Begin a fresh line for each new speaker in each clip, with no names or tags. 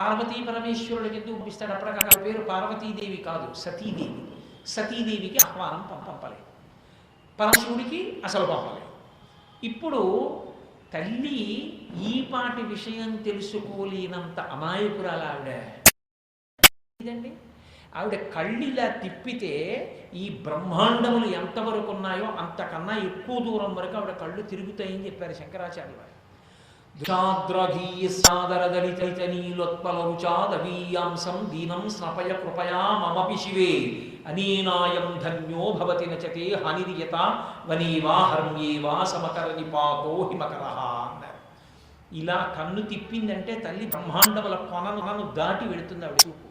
పార్వతీ పరమేశ్వరుడికి ఎందుకు పంపిస్తాడు? అప్పటికక్కడ పేరు పార్వతీదేవి కాదు, సతీదేవి. సతీదేవికి ఆహ్వానం పంపలేదు, పరమశివుడికి అసలు పంపలేదు. ఇప్పుడు తల్లి ఈ పాటి విషయం తెలుసుకోలేనంత అమాయకురాలు ఆవిడ. ఇదండి, ఆవిడ కళ్ళిలా తిప్పితే ఈ బ్రహ్మాండములు ఎంతవరకు ఉన్నాయో అంతకన్నా ఎక్కువ దూరం వరకు ఆవిడ కళ్ళు తిరుగుతాయని చెప్పారు శంకరాచార్య వారు. దుషాద్రగీయసాదరదలితనీలోత్పలరుచాదవీయాంసం దీనం స్నపయ కృపయా మమపి శివే అనేనాయం ధన్యో భవతి నచతే హనిరియత వనేవా హర్మ్యేవా సమకర నిపాతో హిమకర అన్నారు. ఇలా కన్ను తిప్పిందంటే తల్లి బ్రహ్మాండముల కొనను దాటి వెళుతుంది ఆవిడ చూపు.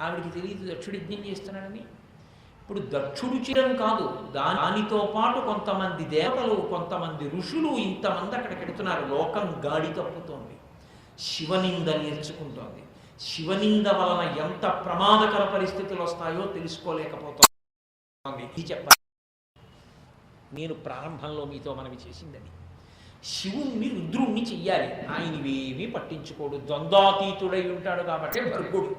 ఆవిడికి తెలియదు దక్షుడు యజ్ఞం చేస్తున్నాడని. ఇప్పుడు దక్షుడు చేయడం కాదు, దానితో పాటు కొంతమంది దేవతలు, కొంతమంది ఋషులు, ఇంతమంది అక్కడికి వెళుతున్నారు. లోకం గాడి తప్పుతోంది, శివనింద నేర్చుకుంటోంది. శివనింద వలన ఎంత ప్రమాదకర పరిస్థితులు వస్తాయో తెలుసుకోలేకపోతుంది. ఇది చెప్పాలి. నేను ప్రారంభంలో మీతో మనవి చేసిందని, శివుణ్ణి రుద్రుణ్ణి చెయ్యాలి. ఆయనవేమీ పట్టించుకోడు, ద్వంద్వాతీతుడై ఉంటాడు కాబట్టి భర్గుడు.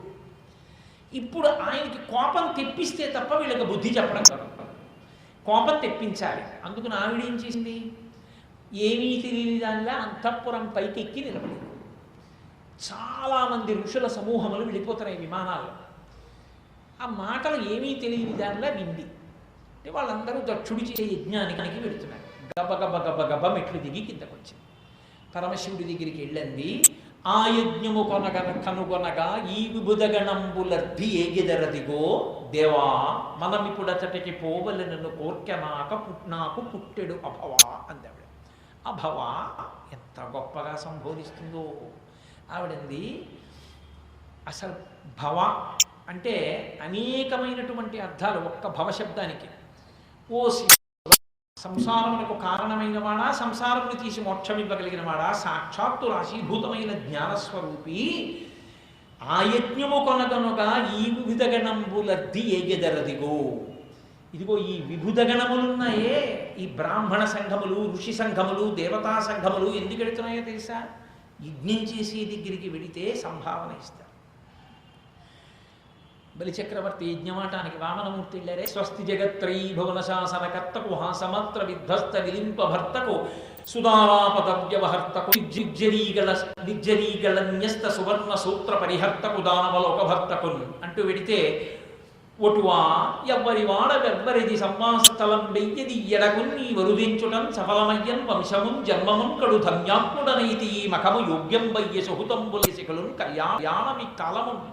ఇప్పుడు ఆయనకి కోపం తెప్పిస్తే తప్ప వీళ్ళకి బుద్ధి చెప్పడం కాదు, కోపం తెప్పించాలి. అందుకు ఆవిడ ఏం చేసింది? ఏమీ తెలియని దానిలా అంతఃపురం పైకెక్కి నిలబడింది. చాలామంది ఋషుల సమూహములు వెళ్ళిపోతున్నాయి విమానాల్లో. ఆ మాటలు ఏమీ తెలియని దానిలా వింది. అంటే వాళ్ళందరూ దక్షుడి చేసే యజ్ఞానికి వెళుతున్నారు. గబగబ గబగబ మెట్లు దిగి కిందకు వచ్చింది. పరమశివుడి దగ్గరికి వెళ్ళింది. ఆ యజ్ఞము కనుగొనగా ఈ విబుధగణంబులర్ధి ఏగిదరదిగో దేవా మనమిప్పుడతటికి పోవలనను కోర్కెనాక నాకు పుట్టెడు అభవా అందావిడ. అభవా ఎంత గొప్పగా సంబోధిస్తుందో ఆవిడంది. అసలు భవ అంటే అనేకమైనటువంటి అర్థాలు ఒక్క భవశబ్దానికి. ఓ సంసారమునకు కారణమైన వాడా, సంసారమును తీసి మోక్షం ఇవ్వగలిగిన వాడా, సాక్షాత్తు రాశీభూతమైన జ్ఞానస్వరూపి, ఆ యజ్ఞము కొనగనుగా ఈ వివిధగణంబులద్ది ఏగెదరదిగో. ఇదిగో ఈ విభుధగణములున్నాయే, ఈ బ్రాహ్మణ సంఘములు, ఋషి సంఘములు, దేవతా సంఘములు ఎందుకు వెళుతున్నాయో తెలుసా? యజ్ఞం చేసే దగ్గరికి వెళితే సంభావన ఇస్తారు. బలిచక్రవర్తి యజ్ఞమాటానికి వామనమూర్తి వెళ్ళారే. స్వస్తి జగత్రై భువన శాసనకర్తకు హాసమత్ర విధ్వస్త నిలింప భర్తకు సుధారాపదవ్యవహర్తకు నిర్జరీగళన్యస్త సువర్ణ సూత్ర పరిహర్తకు దానవలోక భర్తకు అంటూ వెడితే, ఒటువా ఎవ్వరి వాడవెవ్వరిది సంవాసస్థలం వెయ్యది ఎడకున్ నీ వరుదించుటం సఫలమయ్యన్ వంశమున్ జన్మమున్ కడు ధన్యాత్ముడనైతి మఖము యోగ్యం వయ్య సుహుతంబులసికలున్ కళ్యాణమి కాలమున్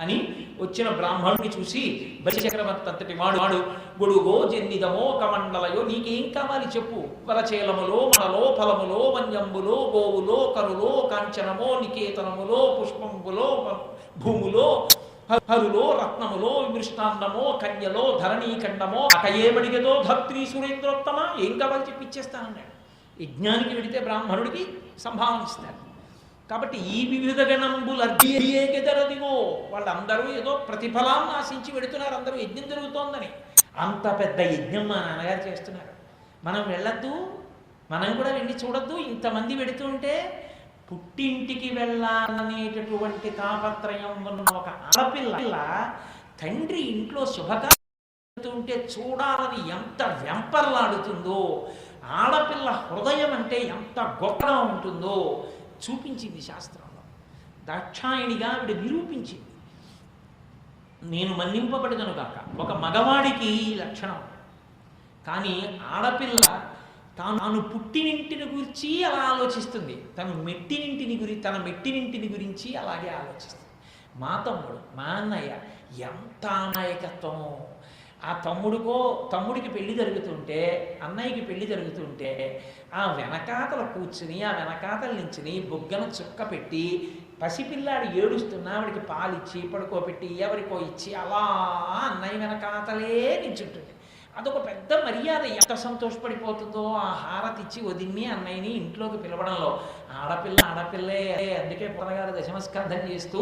అని వచ్చిన బ్రాహ్మణుని చూసి బలిచక్రవర్తి అంతటి వాడు గొడుగో జన్నిదమో కమండలయో నీకేం కావాలి చెప్పు, వరచేలములో మనలో ఫలములో వన్యంబులో గోవులో కరులో కాంచనమో నికేతనములో పుష్పంబులో భూములో హరులో రత్నములో విమృష్టాన్నమో కన్యలో ధరణీఖండమో అకయేబడిగదో ధత్రీ సురేంద్రోత్తమ ఏం కావాలి చెప్పి ఇచ్చేస్తానన్నాడు. యజ్ఞానికి వెడితే బ్రాహ్మణుడికి సంభావన ఇస్తారు. కాబట్టి ఈ వివిధ గణంబులు అర్ధేగెదరదిగో, వాళ్ళందరూ ఏదో ప్రతిఫలాన్ని ఆశించి వెడుతున్నారు. అందరూ యజ్ఞం జరుగుతోందని. అంత పెద్ద యజ్ఞం మా నాన్నగారు చేస్తున్నారు, మనం వెళ్ళొద్దు, మనం కూడా వెళ్ళి చూడొద్దు. ఇంతమంది వెడుతుంటే పుట్టింటికి వెళ్ళాలనేటటువంటి తాపత్రయం ఉన్న ఒక ఆడపిల్ల తండ్రి ఇంట్లో శుభకార్యతుంటే చూడాలని ఎంత వెంపర్లాడుతుందో, ఆడపిల్ల హృదయం అంటే ఎంత గొప్పగా ఉంటుందో చూపించింది శాస్త్రంలో. దాక్షాయణిగా ఆవిడ నిరూపించింది. నేను మన్నింపబడదను కాక ఒక మగవాడికి లక్షణం, కానీ ఆడపిల్ల తాను పుట్టినింటిని గురించి అలా ఆలోచిస్తుంది, తన మెట్టినింటిని గురించి అలాగే ఆలోచిస్తుంది. మా తమ్ముడు, మా అన్నయ్య ఎంత అమాయకత్వం. ఆ తమ్ముడికి పెళ్లి జరుగుతుంటే, అన్నయ్యకి పెళ్లి జరుగుతుంటే ఆ వెనకాతల కూర్చుని, ఆ వెనకాతల నుంచుని బొగ్గన చుక్క పెట్టి, పసిపిల్లాడు ఏడుస్తున్నా ఆవిడికి పాలిచ్చి పడుకోబెట్టి ఎవరికో ఇచ్చి అలా అన్నయ్య వెనకాతలే నించుంటుంది. అదొక పెద్ద మర్యాద. ఎంత సంతోషపడిపోతుందో ఆ హారతి ఇచ్చి వదిన్ని అన్నయ్యని ఇంట్లోకి పిలవడంలో. ఆడపిల్లే. అందుకే పురగారు దశమస్కంధం చేస్తూ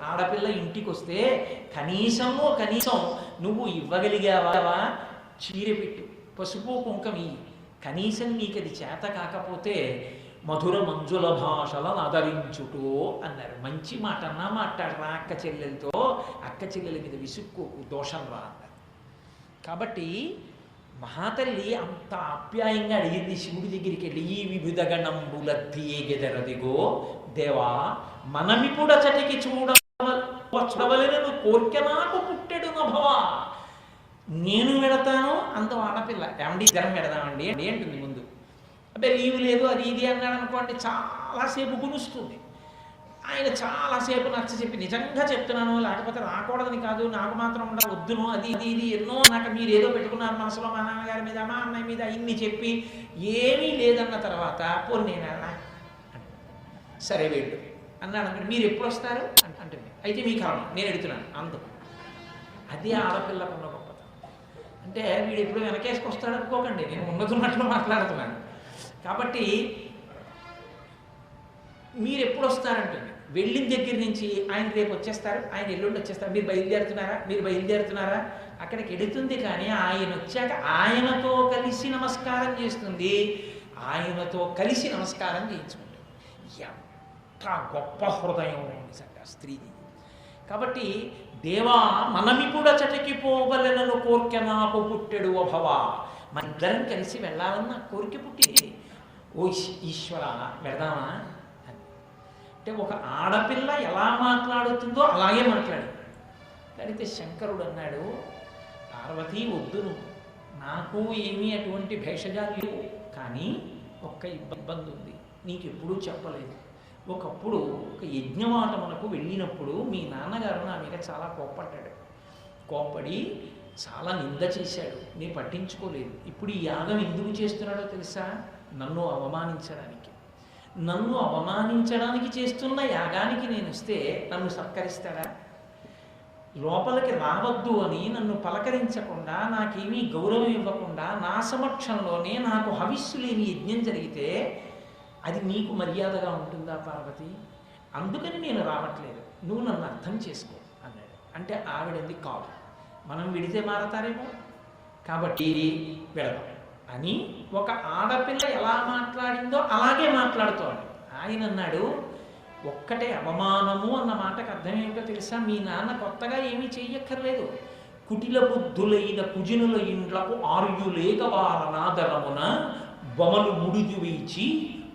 ఆడపిల్ల ఇంటికి వస్తే కనీసం నువ్వు ఇవ్వగలిగావా, చీర పెట్టు, పసుపు కుంకం ఇయ్యి. కనీసం నీకు అది చేత కాకపోతే మధుర మంజుల భాషలను ఆదరించుటో అన్నారు. మంచి మాట అన్నా మాట్లాడరా అక్క చెల్లెలతో, అక్క చెల్లెల మీద విసుక్కోకు, దోషం రా అన్నారు. కాబట్టి మహాతల్లి అంత ఆప్యాయంగా అడిగింది శివుడి దగ్గరికి వెళ్ళి, ఈ వివిధ గణంబులద్దీగెదరదిగో దేవా మనమిపుడచటికి చూడవలెనను కోర్కె నాకు పుట్టెడు నభవా. నేను వెడతాను అంత ఆడపిల్ల, ఏమండి ఇద్దరం పెడదామండి అంటుంది ముందు. అబ్బే లీవు లేదు అది ఇది అన్నాడు అనుకోండి, చాలాసేపు గునుస్తుంది. ఆయన చాలాసేపు నచ్చ చెప్పి, నిజంగా చెప్తున్నాను, లేకపోతే రాకూడదని కాదు, నాకు మాత్రం ఉండ వద్దును, అది ఇది ఇది ఎన్నో నాకు మీరు ఏదో పెట్టుకున్నారు మనసులో, మా నాన్నగారి మీద మా అన్నయ్య మీద ఇన్ని చెప్పి ఏమీ లేదన్న తర్వాత పోనీ నేను సరే వెళ్ళు అన్నాడు అనుకోండి, మీరు ఎప్పుడు వస్తారు అంటుంది. అయితే మీ కారణం నేను ఎడుతున్నాను అందుకు. అదే ఆడపిల్లకున్న గొప్పతనం. అంటే వీడు ఎప్పుడు వెనకేసుకొస్తాడు అనుకోకండి, నేను ఉన్నతున్నట్లు మాట్లాడుతున్నాను. కాబట్టి మీరు ఎప్పుడు వస్తారంటుంది. వెళ్ళిన దగ్గర నుంచి ఆయన రేపు వచ్చేస్తారు, ఆయన ఎల్లుండి వచ్చేస్తారు, మీరు బయలుదేరుతున్నారా అక్కడికి ఎడుతుంది. కానీ ఆయన వచ్చాక ఆయనతో కలిసి నమస్కారం చేస్తుంది, ఆయనతో కలిసి నమస్కారం చేయించుకుంటుంది. ఎంత గొప్ప హృదయం నిజంగా స్త్రీది. కాబట్టి దేవా మనమిపుడచటికి పోవలెనను కోర్కె నాకు పుట్టెడు అభవా. మన ఇద్దరం కలిసి వెళ్ళాలని నాకు కోరిక పుట్టింది. ఓ ఈశ్వర వెళదామా అంటే ఒక ఆడపిల్ల ఎలా మాట్లాడుతుందో అలాగే మాట్లాడింది. అయితే శంకరుడు అన్నాడు, పార్వతీ వద్దును, నాకు ఏమీ అటువంటి భేషజాలు లేవు, కానీ ఒక్క ఇబ్బంది ఉంది, నీకు ఎప్పుడూ చెప్పలేదు. ఒకప్పుడు ఒక యజ్ఞవాటమునకు వెళ్ళినప్పుడు మీ నాన్నగారు నా మీద చాలా కోప్పడ్డాడు. కోప్పడి చాలా నింద చేశాడు, నేను పట్టించుకోలేదు. ఇప్పుడు ఈ యాగం ఎందుకు చేస్తున్నాడో తెలుసా? నన్ను అవమానించడానికి. నన్ను అవమానించడానికి చేస్తున్న యాగానికి నేను వస్తే నన్ను సత్కరిస్తాడా? లోపలికి రావద్దు అని నన్ను పలకరించకుండా, నాకేమీ గౌరవం ఇవ్వకుండా, నా సమక్షంలోనే నాకు హవిస్సు లేని యజ్ఞం జరిగితే అది నీకు మర్యాదగా ఉంటుందా పార్వతి? అందుకని నేను రావట్లేదు, నువ్వు నన్ను అర్థం చేసుకో అన్నాడు. అంటే ఆవిడంది కాదు, మనం విడితే మారతారేమో, కాబట్టి వెళదాం అని ఒక ఆడపిల్ల ఎలా మాట్లాడిందో అలాగే మాట్లాడుతోంది. ఆయన అన్నాడు, ఒక్కటే అవమానము అన్న మాటకు అర్థం ఏమిటో తెలుసా? మీ నాన్న కొత్తగా ఏమీ చెయ్యక్కర్లేదు. కుటిల బుద్ధులైన కుజినుల ఇండ్లకు ఆర్యులేక వారనాదరమున బొమలు ముడిది వేచి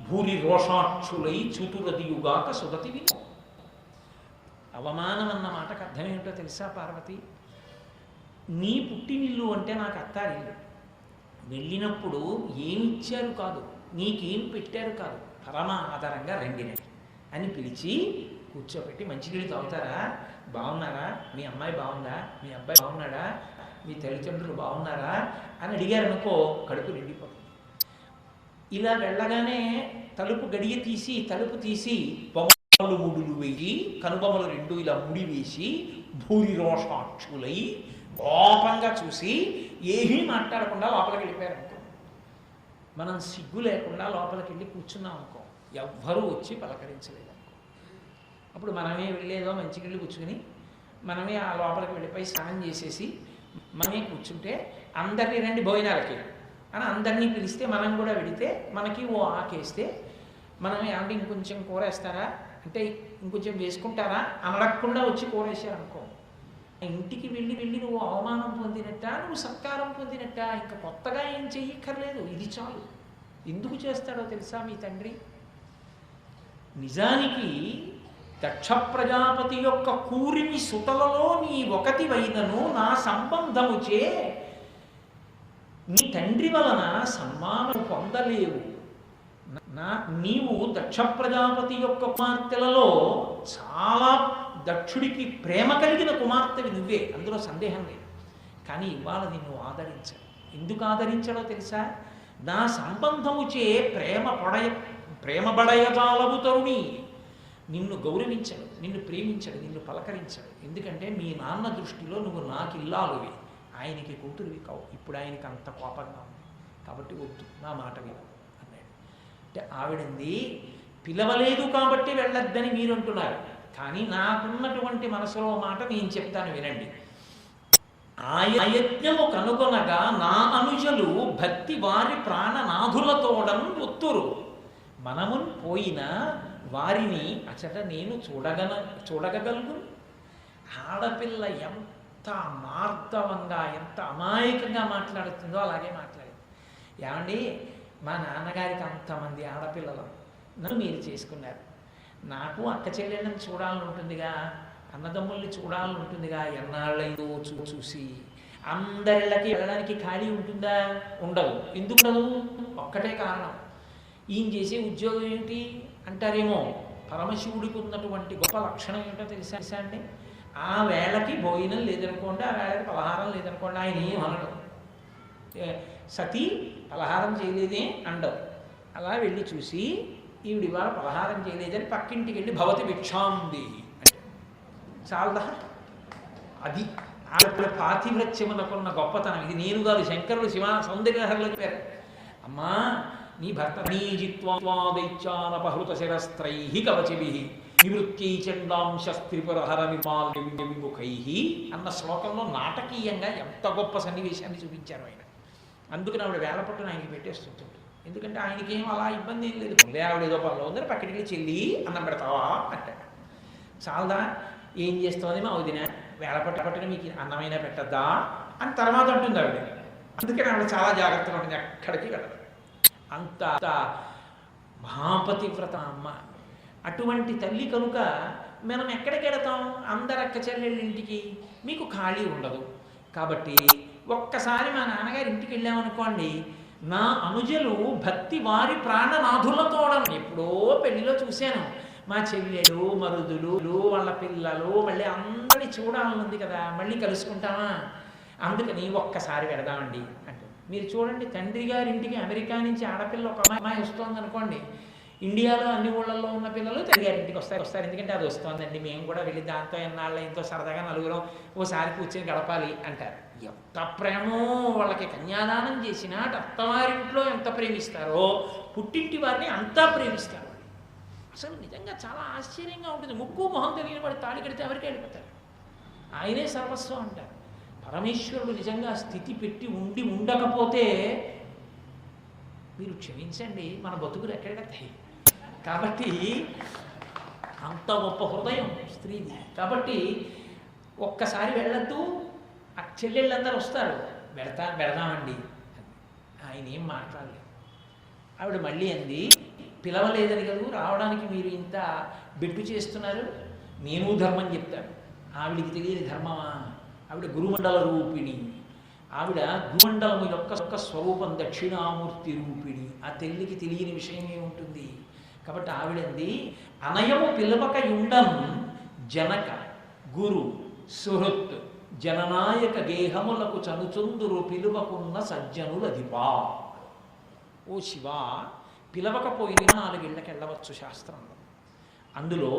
భూరి రోషాక్షులై చూతురదియుగాక సుగతి విను. అవమానం అన్న మాటకు అర్థం ఏమిటో తెలుసా పార్వతి? నీ పుట్టినిల్లు అంటే నాకు అత్తారిల్లు. వెళ్ళినప్పుడు ఏమిచ్చారు కాదు, నీకేం పెట్టారు కాదు, పరమ ఆధారంగా రండినది అని పిలిచి కూర్చోబెట్టి, మంచినీళ్ళు తాగుతారా, బాగున్నారా, మీ అమ్మాయి బాగుందా, మీ అబ్బాయి బాగున్నాడా, మీ తల్లిదండ్రులు బాగున్నారా అని అడిగారనుకో, కడుపు నిండిపోతుంది. ఇలా వెళ్ళగానే తలుపు తీసి బొమ్మలు ముడులు వేయి, కనుబొమ్మలు రెండు ఇలా ముడి వేసి భూరి రోషాక్షులై కోపంగా చూసి ఏమీ మాట్లాడకుండా లోపలికి వెళ్ళిపోయారనుకో, మనం సిగ్గు లేకుండా లోపలికి వెళ్ళి కూర్చున్నాం అనుకో, ఎవ్వరూ వచ్చి పలకరించలేదు అనుకో, అప్పుడు మనమే వెళ్ళేదో మంచి నీళ్ళు కూర్చుని మనమే ఆ లోపలికి వెళ్ళిపోయి స్నానం చేసేసి మనమే కూర్చుంటే, అందరినీ రండి భోజనాలకి అని అందరినీ పిలిస్తే మనం కూడా వెళితే మనకి ఓ ఆకేస్తే మనమే అంటే ఇంకొంచెం కూర వేస్తారా అంటే ఇంకొంచెం వేసుకుంటారా అనడకుండా వచ్చి కూర వేసారనుకో, ఇంటికి వెళ్ళి నువ్వు అవమానం పొందినట్ట, నువ్వు సత్కారం పొందినట్ట, ఇంకా కొత్తగా ఏం చెయ్యక్కర్లేదు, ఇది చాలు. ఎందుకు చేస్తాడో తెలుసా మీ తండ్రి? నిజానికి దక్ష ప్రజాపతి యొక్క కూరిమి సుతలలో నీ ఒకటివైనను నా సంబంధముచే నీ తండ్రి వలన సన్మానం పొందలేవు. నీవు దక్ష ప్రజాపతి యొక్క కుమార్తెలలో చాలా దక్షుడికి ప్రేమ కలిగిన కుమార్తెవి నువ్వే, అందులో సందేహం లేదు. కానీ ఇవాళ నిన్ను ఆదరించాడు. ఎందుకు ఆదరించాడో తెలుసా? నా సంబంధముచే ప్రేమ బడయజాలవు తరుణి, నిన్ను గౌరవించడు, నిన్ను ప్రేమించడు, నిన్ను పలకరించడు. ఎందుకంటే మీ నాన్న దృష్టిలో నువ్వు నాకు ఇల్లాలువి, ఆయనకి కూతురువి కావు. ఇప్పుడు ఆయనకి అంత కోపంగా ఉంది, కాబట్టి వద్దు, నా మాట విను అన్నాడు. అంటే ఆవిడంది పిలవలేదు కాబట్టి వెళ్ళొద్దని మీరు అంటున్నారు, కానీ నాకున్నటువంటి మనసులో మాట నేను చెప్తాను వినండి. ఆయజ్ఞము కనుగొనగా నా అనుజలు భక్తి వారి ప్రాణనాథులతోడం ఒత్తురు, మనమున్ పోయిన వారిని అచట నేను చూడగలను. ఆడపిల్ల ఎంత మార్దవంగా ఎంత అమాయకంగా మాట్లాడుతుందో అలాగే మాట్లాడింది. ఏమండి, మా నాన్నగారికి అంతమంది ఆడపిల్లలు, నన్ను మీరు చేసుకున్నారు, నాకు అక్క చెల్లెళ్ళని చూడాలని ఉంటుందిగా, అన్నదమ్ముల్ని చూడాలని ఉంటుందిగా, ఎన్నాళ్ళైందో చూసి. అందరిళ్ళకి వెళ్ళడానికి ఖాళీ ఉంటుందా? ఉండదు. ఎందుకు ఉండదు? ఒక్కటే కారణం, ఈయన చేసే ఉద్యోగం ఏమిటి అంటారేమో. పరమశివుడికి ఉన్నటువంటి గొప్ప లక్షణం ఏమిటో తెలుసా అండి? ఆ వేళకి భోజనం లేదనుకోండి, ఆ వేళకి పలహారం లేదనుకోండి, ఆయన ఏం అనడం. సతీ పలహారం చేయలేదే అండవు. అలా వెళ్ళి చూసి ఈవిడ ఇవాళ పలహారం చేయలేదని పక్కింటికి వెళ్ళి భవతి భిక్షాంది అంటే చాలదా? అది ఆవిడ పాతివ్రత్యమునకున్న గొప్పతనం. ఇది నేను కాదు, శంకరుడు శివ సౌందర్యహరిలో చెప్పారు. అమ్మా, నీ భర్త నీజిత్వాదైత్యానపహృత శిరస్త్రై కవచిభి నివృత్యై చండాంశస్త్రిపురహరమిమాల్యవిముఖై అన్న శ్లోకంలో నాటకీయంగా ఎంత గొప్ప సన్నివేశాన్ని చూపించారు ఆయన. అందుకని ఆవిడ వేలపట్టును ఆయనకి పెట్టేస్తుంటుంది. ఎందుకంటే ఆయనకి ఏం అలా ఇబ్బంది ఏం లేదు. ముందే ఆవిడ ఏదో పనిలో ఉందని పక్కడికి చెల్లి అన్నం పెడతావా అంటాడు. చాలదా? ఏం చేస్తుంది మా వదిన, వేలపట్టున మీకు అన్నమైనా పెట్టద్దా అని తర్వాత అంటుంది ఆవిడ. అందుకని ఆవిడ చాలా జాగ్రత్తగా ఉంటుంది, ఎక్కడికి వెళ్ళదు. అంత మహాపతివ్రత అమ్మ. అటువంటి తల్లి కనుక మనం ఎక్కడికి వెళతాం? అందరు అక్క చెల్లెళ్ళింటికి. మీకు ఖాళీ ఉండదు. కాబట్టి ఒక్కసారి మా నాన్నగారి ఇంటికి వెళ్ళామనుకోండి, నా అనుజలు భక్తి వారి ప్రాణనాథులతోడం. ఎప్పుడో పెళ్లిలో చూశాను, మా చెల్లెలు మరుదులు వాళ్ళ పిల్లలు మళ్ళీ అందరినీ చూడాలనుంది కదా, మళ్ళీ కలుసుకుంటామా, అందుకని ఒక్కసారి వెళదామండి అంటే. మీరు చూడండి, తండ్రి గారింటికి అమెరికా నుంచి ఆడపిల్ల ఒక అమ్మాయి వస్తుంది అనుకోండి, ఇండియాలో అన్ని ఊళ్ళల్లో ఉన్న పిల్లలు తండ్రి గారింటికి వస్తారు. ఎందుకంటే అది వస్తుందండి, మేము కూడా వెళ్ళి దాంతో ఎన్నాళ్ళ ఎంతో సరదాగా నలుగురం ఓసారి కూర్చొని గడపాలి అంటారు. ఎంత ప్రేమో వాళ్ళకి. కన్యాదానం చేసినా అత్తవారింట్లో ఎంత ప్రేమిస్తారో పుట్టింటి వారిని అంతా ప్రేమిస్తారు. అసలు నిజంగా చాలా ఆశ్చర్యంగా ఉంటుంది. ముక్కు మొహం తెలియని వాడు తాళి కడితే ఎవరికి వెళ్ళిపోతారు, ఆయనే సర్వస్వం అంటారు. పరమేశ్వరుడు నిజంగా స్థితి పెట్టి ఉండకపోతే మీరు క్షమించండి, మన బతుకులు ఎక్కడెడతాయి. కాబట్టి అంత గొప్ప హృదయం స్త్రీది. కాబట్టి ఒక్కసారి వెళ్ళద్దు, ఆ చెల్లెళ్ళందరూ వస్తారు, వెళదామండి. ఆయన ఏం మాట్లాడలేదు. ఆవిడ మళ్ళీ అంది, పిలవలేదని కదా రావడానికి మీరు ఇంత బెట్టు చేస్తున్నారు, నేను ధర్మం చెప్తాను. ఆవిడికి తెలియని ధర్మమా? ఆవిడ గురుమండల రూపిణి. ఆవిడ గురుమండలము యొక్క స్వరూపం దక్షిణామూర్తి రూపిణి. ఆ తల్లికి తెలియని విషయం ఏముంటుంది? కాబట్టి ఆవిడంది, అనయము పిలవక యుండం జనక గురు సుహృత్ జననాయక గేహములకు చనుచుందురు పిలువకున్న సజ్జనులధిపా. ఓ శివ, పిలవకపోయినా 4 ఇళ్ళకి వెళ్ళవచ్చు శాస్త్రంలో. అందులో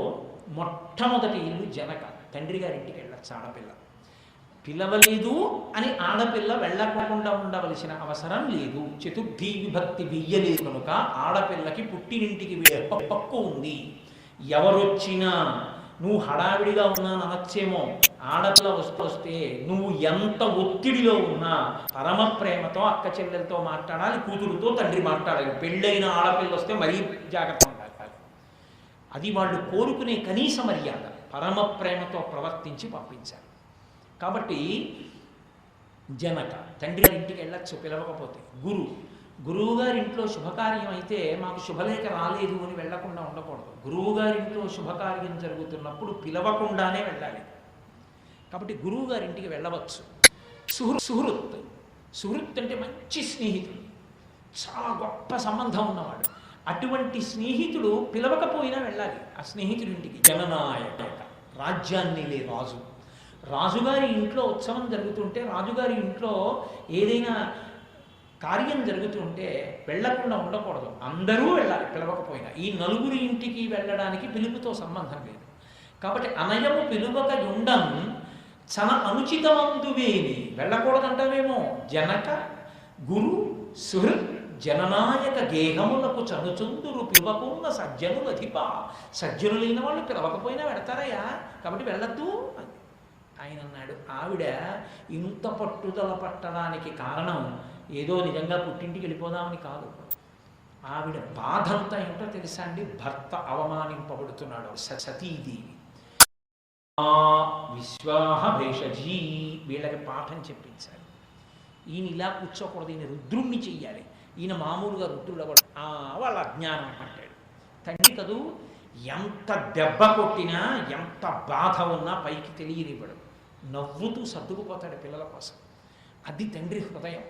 మొట్టమొదటి ఇల్లు జనక, తండ్రి గారింటికి వెళ్ళచ్చు ఆడపిల్ల. పిలవలేదు అని ఆడపిల్ల వెళ్ళకుండా ఉండవలసిన అవసరం లేదు. చతుర్థీ విభక్తి వెయ్యలేదు కనుక ఆడపిల్లకి పుట్టినింటికి హక్కు ఉంది. ఎవరొచ్చినా నువ్వు హడావిడిగా ఉన్నా అనొచ్చేమో, ఆడపిల్ల వస్తే నువ్వు ఎంత ఒత్తిడిలో ఉన్నా పరమ ప్రేమతో అక్క చెల్లెలతో మాట్లాడాలి, కూతురుతో తండ్రి మాట్లాడాలి. పెళ్ళైన ఆడపిల్ల వస్తే మరీ జాగ్రత్త ఉండాలి. అది వాళ్ళు కోరుకునే కనీస మర్యాద. పరమ ప్రేమతో ప్రవర్తించి పంపించాలి. కాబట్టి జనక తండ్రి గారి ఇంటికి వెళ్ళచ్చు పిలవకపోతే. గురువుగారింట్లో శుభకార్యం అయితే మాకు శుభలేఖ రాలేదు అని వెళ్లకుండా ఉండకూడదు. గురువుగారింట్లో శుభకార్యం జరుగుతున్నప్పుడు పిలవకుండానే వెళ్ళాలి. కాబట్టి గురువుగారింటికి వెళ్ళవచ్చు. సుహృత్ అంటే మంచి స్నేహితుడు, చాలా గొప్ప సంబంధం ఉన్నవాడు. అటువంటి స్నేహితుడు పిలవకపోయినా వెళ్ళాలి ఆ స్నేహితుడి ఇంటికి. జననాయక, రాజ్యాన్ని లే రాజు. రాజుగారి ఇంట్లో ఉత్సవం జరుగుతుంటే, రాజుగారి ఇంట్లో ఏదైనా కార్యం జరుగుతుంటే వెళ్లకుండా ఉండకూడదు, అందరూ వెళ్ళాలి పిలవకపోయినా. ఈ 4 ఇంటికి వెళ్ళడానికి పిలుపుతో సంబంధం లేదు. కాబట్టి అనయము పిలువక యుండం చన అనుచితమందువేని వెళ్ళకూడదంటావేమో. జనక గురు సుహృత్ జననాయక గేహములకు చనుచుందురు పిలవకున్న సజ్జనులు అధిప. సజ్జనులైన వాళ్ళు పిలవకపోయినా వెడతారయ్యా, కాబట్టి వెళ్ళద్దు అని ఆయన అన్నాడు. ఆవిడ ఇంత పట్టుదల పట్టడానికి కారణం ఏదో నిజంగా పుట్టింటికి వెళ్ళిపోదామని కాదు. ఆవిడ బాధంతా ఏమిటో తెలుసా అండి? భర్త అవమానింపబడుతున్నాడు. సతీదేవి విశ్వాహ భేషజీ, వీళ్ళకి పాఠం చెప్పించాలి. ఈయన ఇలా కూర్చోకూడదు, ఈయన రుద్రుణ్ణి చెయ్యాలి. ఈయన మామూలుగా రుద్రుడు వాళ్ళ అజ్ఞానం అంటాడు. తండ్రి కదూ, ఎంత దెబ్బ కొట్టినా ఎంత బాధ ఉన్నా పైకి తెలియనివ్వడు, నవ్వుతూ సర్దుకుపోతాడు పిల్లల కోసం. అది తండ్రి హృదయం.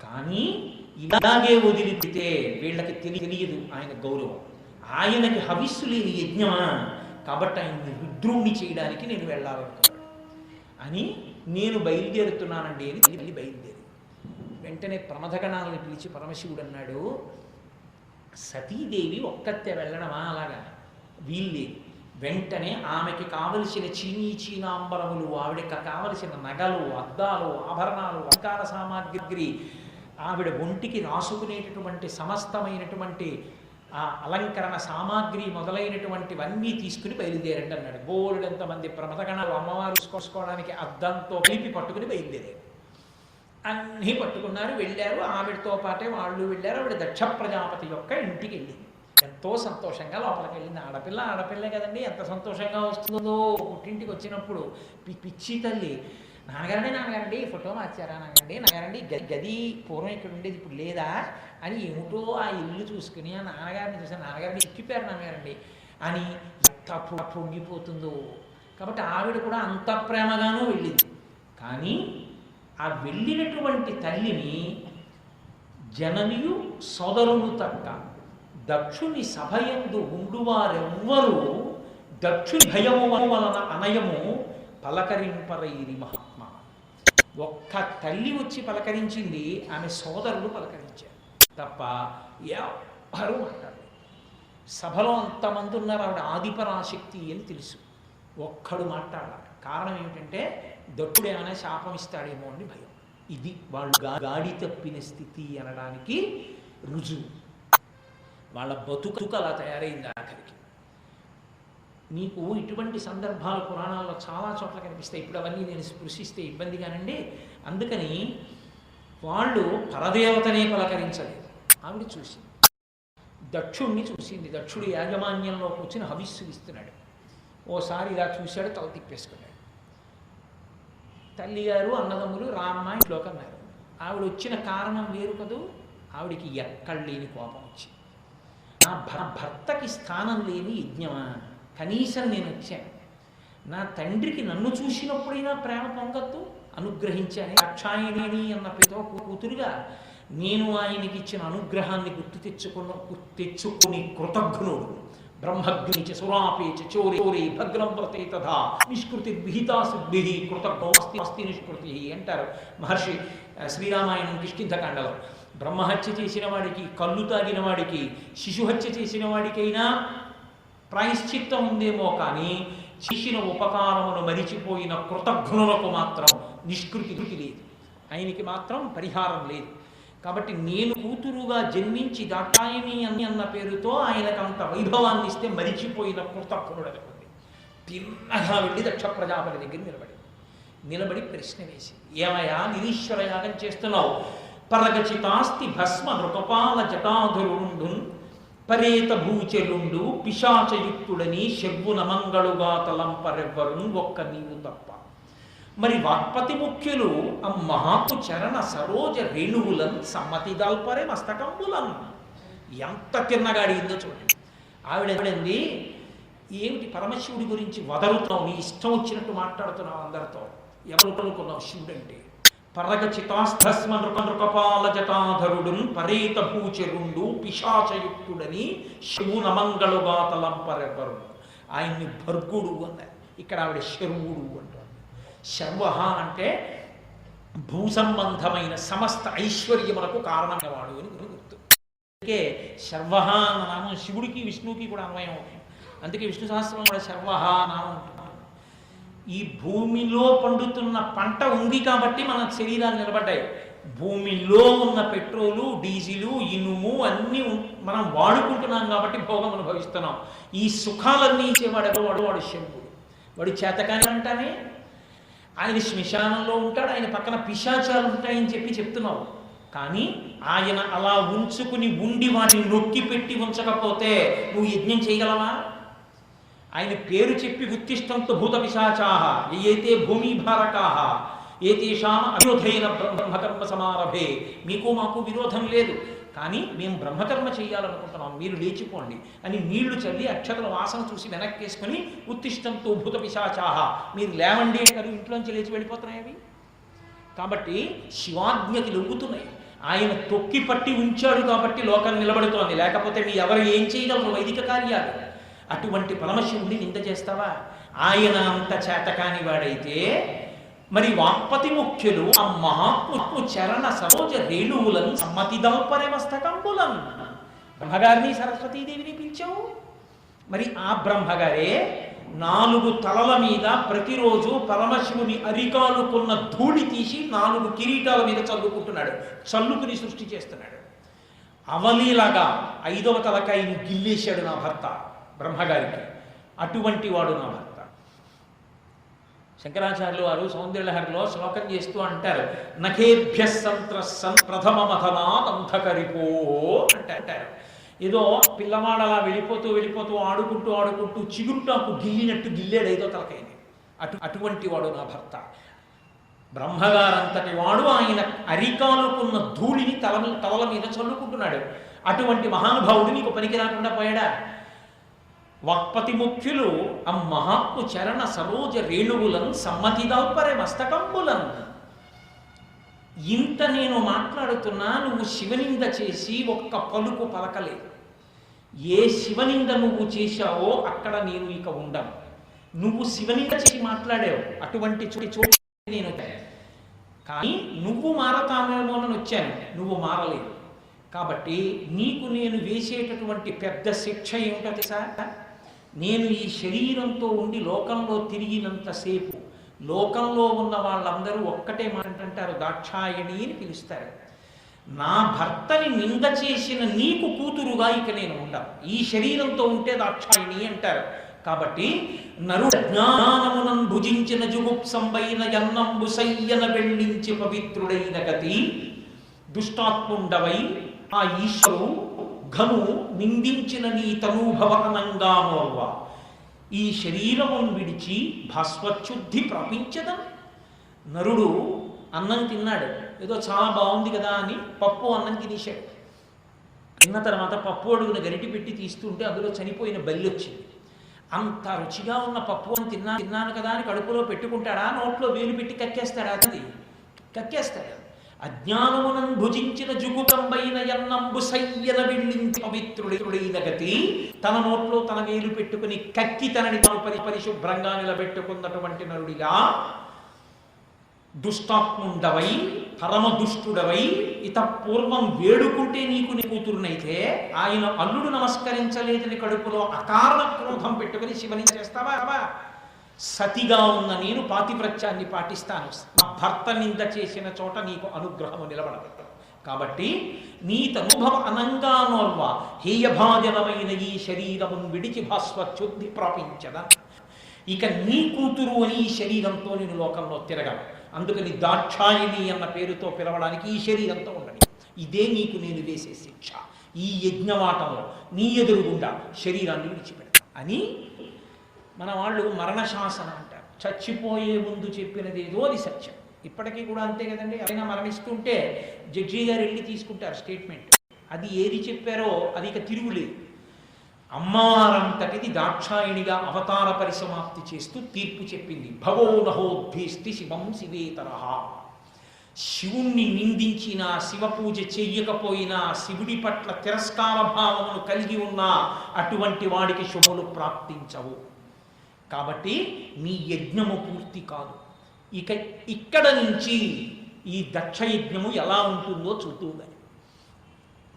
కానీ ఇలాగే వదిలితే వీళ్ళకి తెలియదు ఆయన గౌరవం. ఆయనకి హవిస్సు లేని యజ్ఞమా, కాబట్టి ఆయన్ని రుద్రుణ్ణి చేయడానికి నేను వెళ్ళాలనుకున్నాడు అని, నేను బయలుదేరుతున్నానండి అని వెళ్ళి బయలుదేరి వెంటనే ప్రమథగణాలను పిలిచి పరమశివుడు అన్నాడు, సతీదేవి ఒక్కతే వెళ్ళడమా? అలాగా వీల్లేదు. వెంటనే ఆమెకి కావలసిన చీనాంబరములు, ఆవిడకి కావలసిన నగలు, అద్దాలు, ఆభరణాలు, అలంకార సామాగ్రి, ఆవిడ ఒంటికి రాసుకునేటటువంటి సమస్తమైనటువంటి ఆ అలంకరణ సామాగ్రి మొదలైనటువంటివన్నీ తీసుకుని బయలుదేరండి అన్నాడు. బోలెడంతమంది ప్రమథగణాలు అమ్మవారు కోసుకోవడానికి అద్దంతో కలిపి పట్టుకుని బయలుదేరారు. అన్నీ పట్టుకున్నారు, వెళ్ళారు. ఆవిడతో పాటే వాళ్ళు వెళ్ళారు. ఆవిడ దక్ష ప్రజాపతి యొక్క ఇంటికి వెళ్ళింది. ఎంతో సంతోషంగా లోపలికి వెళ్ళింది. ఆడపిల్లే కదండి, ఎంత సంతోషంగా వస్తుందో పుట్టింటికి వచ్చినప్పుడు. పిచ్చి తల్లి, నాన్నగారండి ఫోటో మార్చారా, నాన్నగారండి గది పూర్వం ఇక్కడ ఉండేది ఇప్పుడు లేదా అని ఏమిటో ఆ ఇల్లు చూసుకుని ఆ నాన్నగారిని చూసాను, నాన్నగారిని ఎక్కిపోయారు నాన్నగారండి అని ఎంత పొంగిపోతుందో. కాబట్టి ఆవిడ కూడా అంత ప్రేమగానూ వెళ్ళింది. కానీ ఆ వెళ్ళినటువంటి తల్లిని జననియు సోదరులు తక్క దక్షుని సభయందు ఉండువారెవ్వరూ దక్షుని భయము వలన అనయము పలకరింపరైరి మహాత్మ. ఒక్క తల్లి వచ్చి పలకరించింది, ఆమె సోదరులు పలకరించారు తప్ప ఎవ్వరూ మాట్లాడలేదు. సభలో అంతమంది ఉన్నారు, ఆవిడ ఆదిపరాశక్తి అని తెలుసు, ఒక్కడు మాట్లాడాలి. కారణం ఏమిటంటే దక్షుడు ఏమైనా శాపం ఇస్తాడేమో అని భయం. ఇది వాళ్ళు గాడి తప్పిన స్థితి అనడానికి రుజువు. వాళ్ళ బతుకు అలా తయారైంది ఆఖరికి. మీకు ఇటువంటి సందర్భాలు పురాణాల్లో చాలా చోట్ల కనిపిస్తాయి. ఇప్పుడు అవన్నీ నేను స్పృశిస్తే ఇబ్బందిగానండి. అందుకని వాళ్ళు పరదేవతనే పలకరించలేదు. ఆవిడ చూసింది, దక్షుణ్ణి చూసింది. దక్షుడు యాజమాన్యంలో కూర్చుని హవిస్సు ఇస్తున్నాడు. ఓసారి ఇలా చూశాడు, తల తిప్పేసుకున్నాడు. తల్లిగారు అన్నదమ్ములు రామ్మ ఇంట్లోకి అన్నారు. ఆవిడ వచ్చిన కారణం వేరు కదూ, ఆవిడికి ఎక్కడ లేని కోపం వచ్చింది. నా భర్తకి స్థానం లేని యజ్ఞమా, కనీసం నేను వచ్చాను, నా తండ్రికి నన్ను చూసినప్పుడైనా ప్రేమ పొంగద్దు, అనుగ్రహించాను. దాక్షాయణి అన్న పేరుతో కూతురుగా నేను ఆయనకి ఇచ్చిన అనుగ్రహాన్ని తెచ్చుకుని కృతజ్ఞుడు. బ్రహ్మగ్ని చ సురాపే చ చోరే భగ్నం వ్రతే తథా నిష్కృతి విహితా సిద్ధి కృతజ్ఞస్తి నిష్కృతి అంటారు మహర్షి శ్రీరామాయణం కిష్కింధకాండలో. బ్రహ్మహత్య చేసిన వాడికి, కళ్ళు తాగిన వాడికి, శిశుహత్య చేసిన వాడికైనా ప్రాయశ్చిత్తం ఉందేమో, కానీ చేసిన ఉపకారమును మరిచిపోయిన కృతజ్ఞులకు మాత్రం నిష్కృతి లేదు, ఆయనకి మాత్రం పరిహారం లేదు. కాబట్టి నేను కూతురుగా జన్మించి దాక్షాయణి అన్న పేరుతో ఆయనకంత వైభవాన్ని ఇస్తే మరిచిపోయిన కృతజ్ఞుడు ఉంది. తిన్నగా వెళ్ళి దక్ష ప్రజాపతి దగ్గర నిలబడి ప్రశ్న వేసి, ఏమయ్యా నిరీశ్వర యాగం చేస్తున్నావు? పరగచితాస్తి భస్మ నృకపాల జటాధురుండు పరేత భూచెలుండు పిశాచయుక్తుడని శర్వున మంగళుగా తలంపరెవ్వరు ఒక్క నీవు తప్ప. మరి వాక్పతి ముఖ్యులు మహాపు చరణ సరోజ రేణువులన్ సమ్మతి దాల్పరే మస్తకంబులన్. ఎంత తిన్నగాడిందో చూడండి. ఆవిడంది, ఏమిటి పరమశివుడి గురించి వదలుతున్నావు, నీ ఇష్టం వచ్చినట్టు మాట్లాడుతున్నావు అందరితో, ఎవరు అనుకున్నావు శివుడు అంటే? పరగచితాస్థస్మ నృకపాల జటాధరుడు పరేత భూచరుండు పిశాచయుక్తుడని శివున మంగళుగా తలంపరెవ్వరు. ఆయన్ని భర్గుడు అన్నారు, ఇక్కడ ఆవిడ శర్వుడు అంటారు. శర్వ అంటే భూ సంబంధమైన సమస్త ఐశ్వర్యములకు కారణమైనవాడు అని గుర్తు. అందుకే శర్వ అన్న నామం శివుడికి విష్ణువుకి కూడా అన్వయం అవుతుంది. అందుకే విష్ణు సహస్రంలో కూడా శర్వ నామం ఉంటుంది. ఈ భూమిలో పండుతున్న పంట ఉంది కాబట్టి మన శరీరాలు నిలబడ్డాయి. భూమిలో ఉన్న పెట్రోలు, డీజిలు, ఇనుము అన్నీ మనం వాడుకుంటున్నాం కాబట్టి భోగం అనుభవిస్తున్నాం. ఈ సుఖాలన్నీ ఇచ్చేవాడు వాడు శంభుడు. వాడు చేతకాని అంటానే, ఆయన శ్మశానంలో ఉంటాడు, ఆయన పక్కన పిశాచాలు ఉంటాయని చెప్తున్నావు. కానీ ఆయన అలా ఉంచుకుని ఉండి వాటిని నొక్కి పెట్టి ఉంచకపోతే నువ్వు యజ్ఞం చేయగలవా? ఆయన పేరు చెప్పి ఉత్తిష్టంతో భూత పిశాచాః ఏతే భూమిభారకాః ఏతేషాం అయోధైన బ్రహ్మకర్మ సమారభే, మీకు మాకు విరోధం లేదు, కానీ మేము బ్రహ్మకర్మ చేయాలనుకుంటున్నాం, మీరు లేచిపోండి అని నీళ్లు చల్లి అక్షతల వాసన చూసి వెనక్కేసుకుని ఉత్తిష్టంతో భూత పిశాచాః మీరు లేవండి అంటారు, ఇంట్లోంచి లేచి వెళ్ళిపోతున్నాయి అవి. కాబట్టి శివాజ్ఞకి లొంగుతున్నాయి. ఆయన తొక్కి పట్టి ఉంచాడు కాబట్టి లోకం నిలబడుతోంది, లేకపోతే మీ ఎవరు ఏం చేయగలరు వైదిక కార్యాలు. అటువంటి పరమశివుడిని నింద చేస్తావా? ఆయన అంత చేతకాని వాడైతే మరి వాక్పతి ముఖ్యులు ఆ మహాత్ము చరణ సరోజ రేణువులను సమ్మతి దౌపరే మస్తకంబులం. బ్రహ్మగారిని సరస్వతీదేవిని పిలిచావు. మరి ఆ బ్రహ్మగారే 4 తలల మీద ప్రతిరోజు పరమశివుని అరికాలుకున్న ధూళి తీసి 4 కిరీటాల మీద చల్లుకుంటున్నాడు, చల్లుకుని సృష్టి చేస్తున్నాడు. అవలీలాగా 5వ తలకాయని గిల్లేశాడు నా భర్త బ్రహ్మగారికి. అటువంటి వాడు నా భర్త. శంకరాచార్యులు వారు సౌందర్యలహరిలో శ్లోకం చేస్తూ అంటారు, నఖేభ్య సంత్రస్సన్ ప్రథమ మథనాత్ అంధకరిపో అంటారు. ఏదో పిల్లవాడు అలా వెళ్ళిపోతూ ఆడుకుంటూ చిగురుటాకు గిల్లినట్టు గిల్లేడు 5వ తలకాయని. అటువంటి వాడు నా భర్త. బ్రహ్మగారంతటి వాడు ఆయన అరికాలుకున్న ధూళిని తలల మీద చల్లుకుంటున్నాడు. అటువంటి మహానుభావుడు నీకు పనికి రాకుండా పోయాడా? వాక్పతి ముఖ్యులు ఆ మహాత్ము చరణ సరోజ రేణువులను సమ్మతిదౌపరే మస్తకంబులను. ఇంత నేను మాట్లాడుతున్నా నువ్వు శివనింద చేసి ఒక్క పలుకు పలకలేదు. ఏ శివనింద నువ్వు చేశావో అక్కడ నేను ఇక ఉండను. నువ్వు శివనింద చేసి మాట్లాడావు, అటువంటి చోటు నేను. కానీ నువ్వు మారతామేమోనని వచ్చాను, నువ్వు మారలేదు. కాబట్టి నీకు నేను వేసేటటువంటి పెద్ద శిక్ష ఏమిటో తెలుసా? నేను ఈ శరీరంతో ఉండి లోకంలో తిరిగినంతసేపు లోకంలో ఉన్న వాళ్ళందరూ ఒక్కటే మాట అంటారు, దాక్షాయణి అని పిలుస్తారు. నా భర్తని నింద చేసిన నీకు కూతురుగా ఇక నేను ఉండను. ఈ శరీరంతో ఉంటే దాక్షాయణి అంటారు. కాబట్టి నరుడు జ్ఞానమునం భుజించిన జుగుప్సంబైన యన్నంబు సయ్యన వెళ్ళించి పవిత్రుడైన గతి దుష్టాత్ముండవై ఆ ఈశ్వరు ఘను నిందించిన నీ తనూభవ అనంగానోర్వ. ఈ శరీరమును విడిచి భాస్వచ్యుద్ధి ప్రాపించదం. నరుడు అన్నం తిన్నాడు, ఏదో చాలా బాగుంది కదా అని పప్పు అన్నం తినేశాడు. తిన్న తర్వాత పప్పు అడుగున గరిటి పెట్టి తీస్తుంటే అందులో చనిపోయిన బల్లి వచ్చింది. అంత రుచిగా ఉన్న పప్పు అని తిన్నాను కదా అని కడుపులో పెట్టుకుంటాడా? నోట్లో వేలు పెట్టి కక్కేస్తాడా? అది కక్కేస్తాడు. అజ్ఞానమునం భుజించిన జుగుతంబైన యన్నంబు సయ్యన వెళ్ళించి పవిత్రుడైన గతి. తన నోట్లో తన వేలు పెట్టుకుని కక్కి తనని తాను పరిశుభ్రంగా నిలబెట్టుకున్నటువంటి నరుడిగా దుష్టాత్ముండవై పరమ దుష్టుడవై ఇత పూర్వం వేడుకుంటే నీకు నీ కూతురునైతే ఆయన అల్లుడు నమస్కరించలేదని కడుపులో అకారణ క్రోధం పెట్టుకుని శివని చేస్తావా? సతిగా ఉన్న నేను పాతివ్రత్యాన్ని పాటిస్తాను. నా భర్త నింద చేసిన చోట నీకు అనుగ్రహము నిలబడదు. కాబట్టి నీ తనుభవ అనంగానోర్వ హేయభాజనమైన ఈ శరీరమును విడిచి భాస్వచ్యుద్ధి ప్రాపించదా. ఇక నీ కూతురు అని ఈ శరీరంతో నేను లోకంలో తిరగను. అందుకని దాక్షాయిని అన్న పేరుతో పిలవడానికి ఈ శరీరంతో ఉండని. ఇదే నీకు నేను వేసే శిక్ష. ఈ యజ్ఞవాటంలో నీ ఎదురుగుండా శరీరాన్ని విడిచిపెడతా అని మన వాళ్ళు మరణశాసనం అంటారు. చచ్చిపోయే ముందు చెప్పినది ఏదో అది సత్యం. ఇప్పటికీ కూడా అంతే కదండి. ఆయన మరణిస్తుంటే జడ్జి గారు వెళ్ళి తీసుకుంటారు స్టేట్మెంట్. అది ఏది చెప్పారో అది ఇక తిరుగులేదు. అమ్మవారంతటిది దాక్షాయణిగా అవతార పరిసమాప్తి చేస్తూ తీర్పు చెప్పింది. భవో నహోద్భీస్తి శివం శివేతరః. శివుణ్ణి నిందించినా, శివ పూజ చెయ్యకపోయినా, శివుడి పట్ల తిరస్కార భావమును కలిగి ఉన్నా అటువంటి వాడికి శుభములు ప్రాప్తించవు. కాబట్టి మీ యజ్ఞము పూర్తి కాదు. ఇక ఇక్కడ నుంచి ఈ దక్ష యజ్ఞము ఎలా ఉంటుందో చూద్దాం.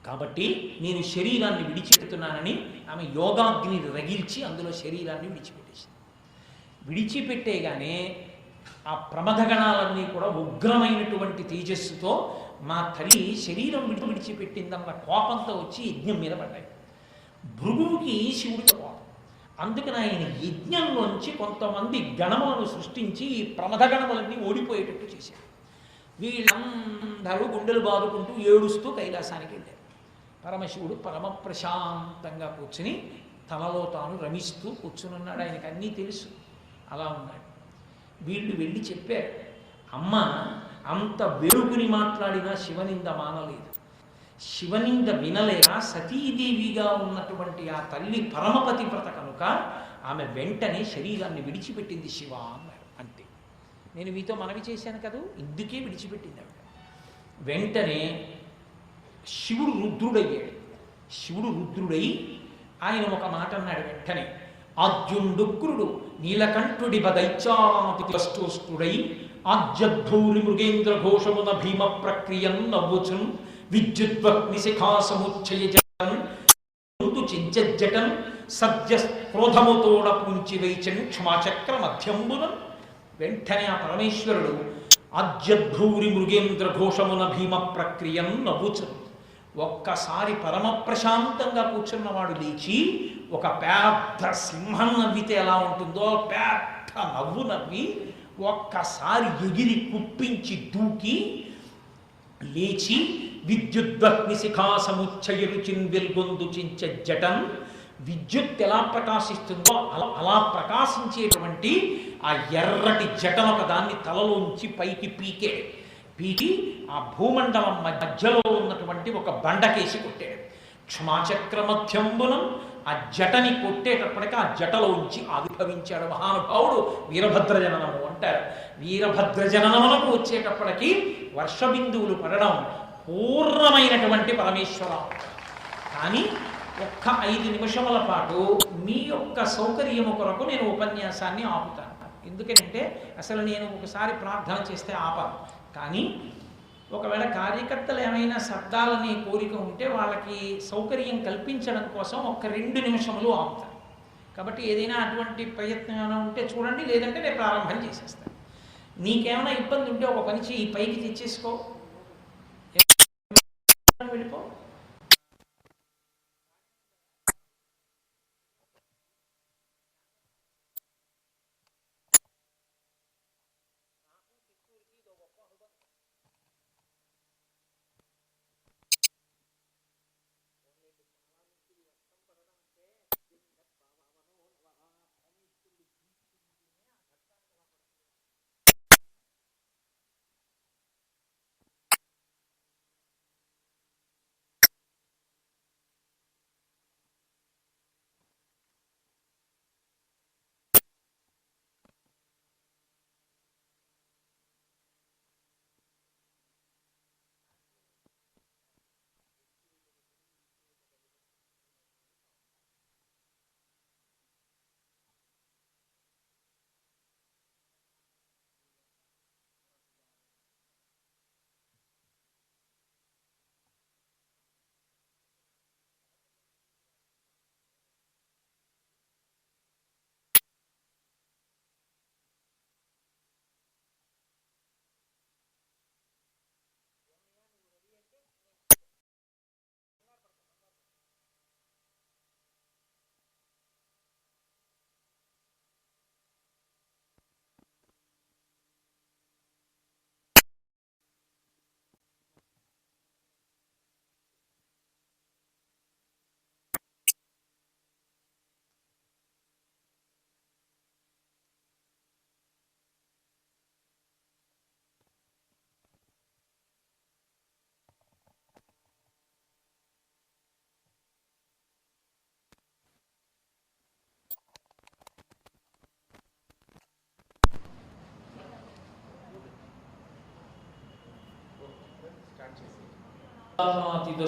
కాబట్టి నేను శరీరాన్ని విడిచిపెడుతున్నానని ఆమె యోగాగ్ని రగిల్చి అందులో శరీరాన్ని విడిచిపెట్టేసింది. విడిచిపెట్టేగానే ఆ ప్రమథగణాలన్నీ కూడా ఉగ్రమైనటువంటి తేజస్సుతో మా తల్లి శరీరం విడిచిపెట్టిందన్న కోపంతో వచ్చి యజ్ఞం మీద పడ్డాయి. భృగువుకి శివుడితో కోపం. అందుకని ఆయన యజ్ఞంలోంచి కొంతమంది గణములను సృష్టించి ఈ ప్రమథగణములన్నీ ఓడిపోయేటట్టు చేశారు. వీళ్ళందరూ గుండెలు బాదుకుంటూ ఏడుస్తూ కైలాసానికి వెళ్ళారు. పరమశివుడు పరమ ప్రశాంతంగా కూర్చుని తనలో తాను రమిస్తూ కూర్చునున్నాడు. ఆయనకు అన్నీ తెలుసు. అలా ఉన్నాడు. వీళ్ళు వెళ్ళి చెప్పారు, అమ్మ అంత వెరుకుని మాట్లాడినా శివనింద మానలేదు. శివనింద వినలేక సతీదేవిగా ఉన్నటువంటి ఆ తల్లి పరమపతివ్రత కనుక ఆమె వెంటనే శరీరాన్ని విడిచిపెట్టింది శివ అన్నాడు. అంతే. నేను మీతో మనవి చేశాను కదా, ఇందుకే విడిచిపెట్టింది ఆవిడ. వెంటనే శివుడు రుద్రుడయ్యాడు. శివుడు రుద్రుడై ఆయన ఒక మాట అన్నాడు వెంటనే, ఆద్యుండుగ్రుడు నీలకంఠుడి బదైత్యాతిష్టోష్టుడై ఆజ్యద్భూరి మృగేంద్ర ఘోషమున భీమ ప్రక్రియన్ నవ్వుచున్ విద్యుద్వగ్నిశిఖా సముచ్చయ జటన్ చించజటన్ సద్య క్రోధముతోడ పూంచి వైచన్ క్షమాచక్ర మధ్యంబునన్. వెంటనే ఆ పరమేశ్వరుడు ఆజ్యద్భూరి మృగేంద్ర ఘోషమున భీమ ప్రక్రియన్ నవ్వుచున్. ఒక్కసారి పరమ ప్రశాంతంగా కూర్చున్నవాడు లేచి ఒక పెద్ద సింహం నవ్వితే ఎలా ఉంటుందో పెద్ద నవ్వు నవ్వి ఒక్కసారి ఎగిరి కుప్పించి దూకి లేచి విద్యుద్వగ్ని శిఖా సముచ్చయరుచిన్ వెల్గొందు చించ జటన్. విద్యుత్ ఎలా ప్రకాశిస్తుందో అలా ప్రకాశించేటువంటి ఆ ఎర్రటి జటం ఒక దాన్ని తలలోంచి పైకి పీకి ఆ భూమండలం మధ్యలో ఉన్నటువంటి ఒక బండకేసి కొట్టాడు. క్షమాచక్ర మధ్యంబునం. ఆ జటని కొట్టేటప్పటికి ఆ జటలోంచి ఆవిర్భవించాడు మహానుభావుడు. వీరభద్ర జననము అంటారు. వీరభద్ర జననమునకు వచ్చేటప్పటికి వర్షబిందువులు పడడం పూర్ణమైనటువంటి పరమేశ్వరం. కానీ ఒక్క 5 నిమిషముల పాటు మీ యొక్క సౌకర్యము కొరకు నేను ఉపన్యాసాన్ని ఆపుతాను. ఎందుకంటే అసలు నేను ఒకసారి ప్రార్థన చేస్తే ఆపను. కానీ ఒకవేళ కార్యకర్తలు ఏమైనా శబ్దాలనే కోరిక ఉంటే వాళ్ళకి సౌకర్యం కల్పించడం కోసం ఒక్క 2 నిమిషములు ఆపుతాను. కాబట్టి ఏదైనా అటువంటి ప్రయత్నం ఏమైనా ఉంటే చూడండి, లేదంటే నేను ప్రారంభం చేసేస్తాను. నీకేమైనా ఇబ్బంది ఉంటే ఒక పని చేయి, పైకి తెచ్చేసుకో, వెళ్ళిపో.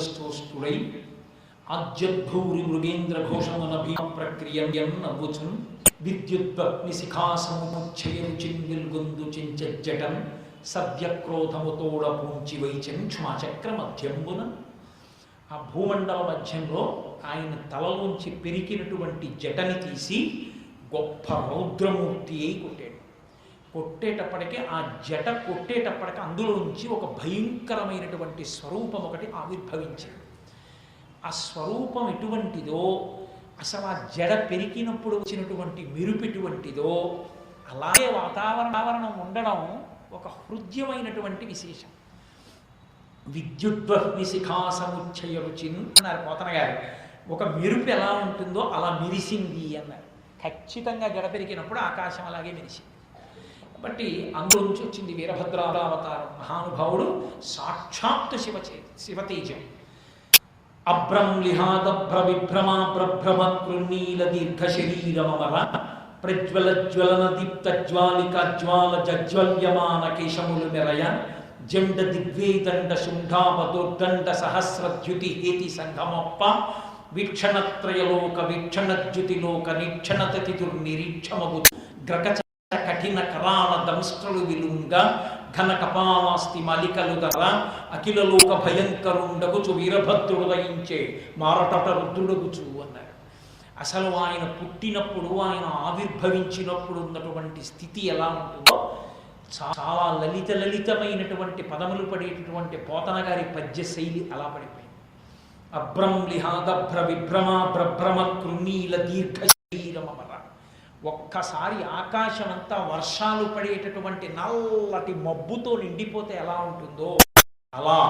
స్థోష్టుడై ఆజ్యద్భూరి మృగేంద్ర ఘోషమున భీమ ప్రక్రియన్ నవ్వుచున్ విద్యుద్వగ్ని శిఖా సముచ్చయరుచిన్ వెల్గొందు చించజటన్ సద్యక్రోధముతోడ పూంచి వైచన్ క్షమాచక్ర మధ్యంబున. ఆ భూమండల మధ్యంలో ఆయన తలలోంచి పెరిగినటువంటి జటని తీసి గొప్ప రౌద్రమూర్తి అయి కొట్టాడు. కొట్టేటప్పటికి ఆ జట కొట్టేటప్పటికి అందులోంచి ఒక భయంకరమైనటువంటి స్వరూపం ఒకటి ఆవిర్భవించింది. ఆ స్వరూపం ఎటువంటిదో, అసలు ఆ జడ పెరిగినప్పుడు వచ్చినటువంటి మెరుపు ఎటువంటిదో, అలాగే వాతావరణం ఉండడం ఒక హృద్యమైనటువంటి విశేషం. విద్యుద్వహ్ని శిఖా సముచ్చయ రుచిన్ అన్నారు పోతన గారు. ఒక మెరుపు ఎలా ఉంటుందో అలా మెరిసింది అన్నారు. ఖచ్చితంగా గడ పెరిగినప్పుడు ఆకాశం అలాగే మెరిసింది. కాబట్టి అందులో నుంచి వచ్చింది వీరభద్రావతారం. మహానుభావుడు సాక్షాత్తు శివతేజం. అభ్రంలిహాదభ్ర విభ్రమా ప్రభ్రమ కృన్నీల దీర్ఘ శరీరమర ప్రజ్వలజ్వలన దీప్త జ్వాలిక జ్వాల జజ్వల్యమాన కేశములు మెరయ జండ దిగ్వేదండ శుంఠావదుర్దండ సహస్రద్యుతి హేతి సంగమొప్ప వీక్షణత్రయలోక వీక్షణద్యుతిలోక నిరీక్షమగు గ్రకచ కఠిన కరాళ దంస్ట్రలు విలుంగ ఘన కపాలాస్తి మలికలు ధర అఖిలలోక భయంకరుండగుచు వీరభద్రుడు దయించే మారటట రుద్రుడగుచు అన్నారు. అసలు ఆయన పుట్టినప్పుడు, ఆయన ఆవిర్భవించినప్పుడు ఉన్నటువంటి స్థితి ఎలా ఉంటుందో చాలా లలితమైనటువంటి పదములు పడేటటువంటి పోతన గారి పద్య శైలి అలా పడిపోయింది. అభ్రంలిహాదభ్ర విభ్రమా భ్రభ్రమ కృన్నీల దీర్ఘ శరీరమర. ఒక్కసారి ఆకాశం అంతా వర్షాలు పడేటటువంటి నల్లటి మబ్బుతో నిండిపోతే ఎలా ఉంటుందో అలా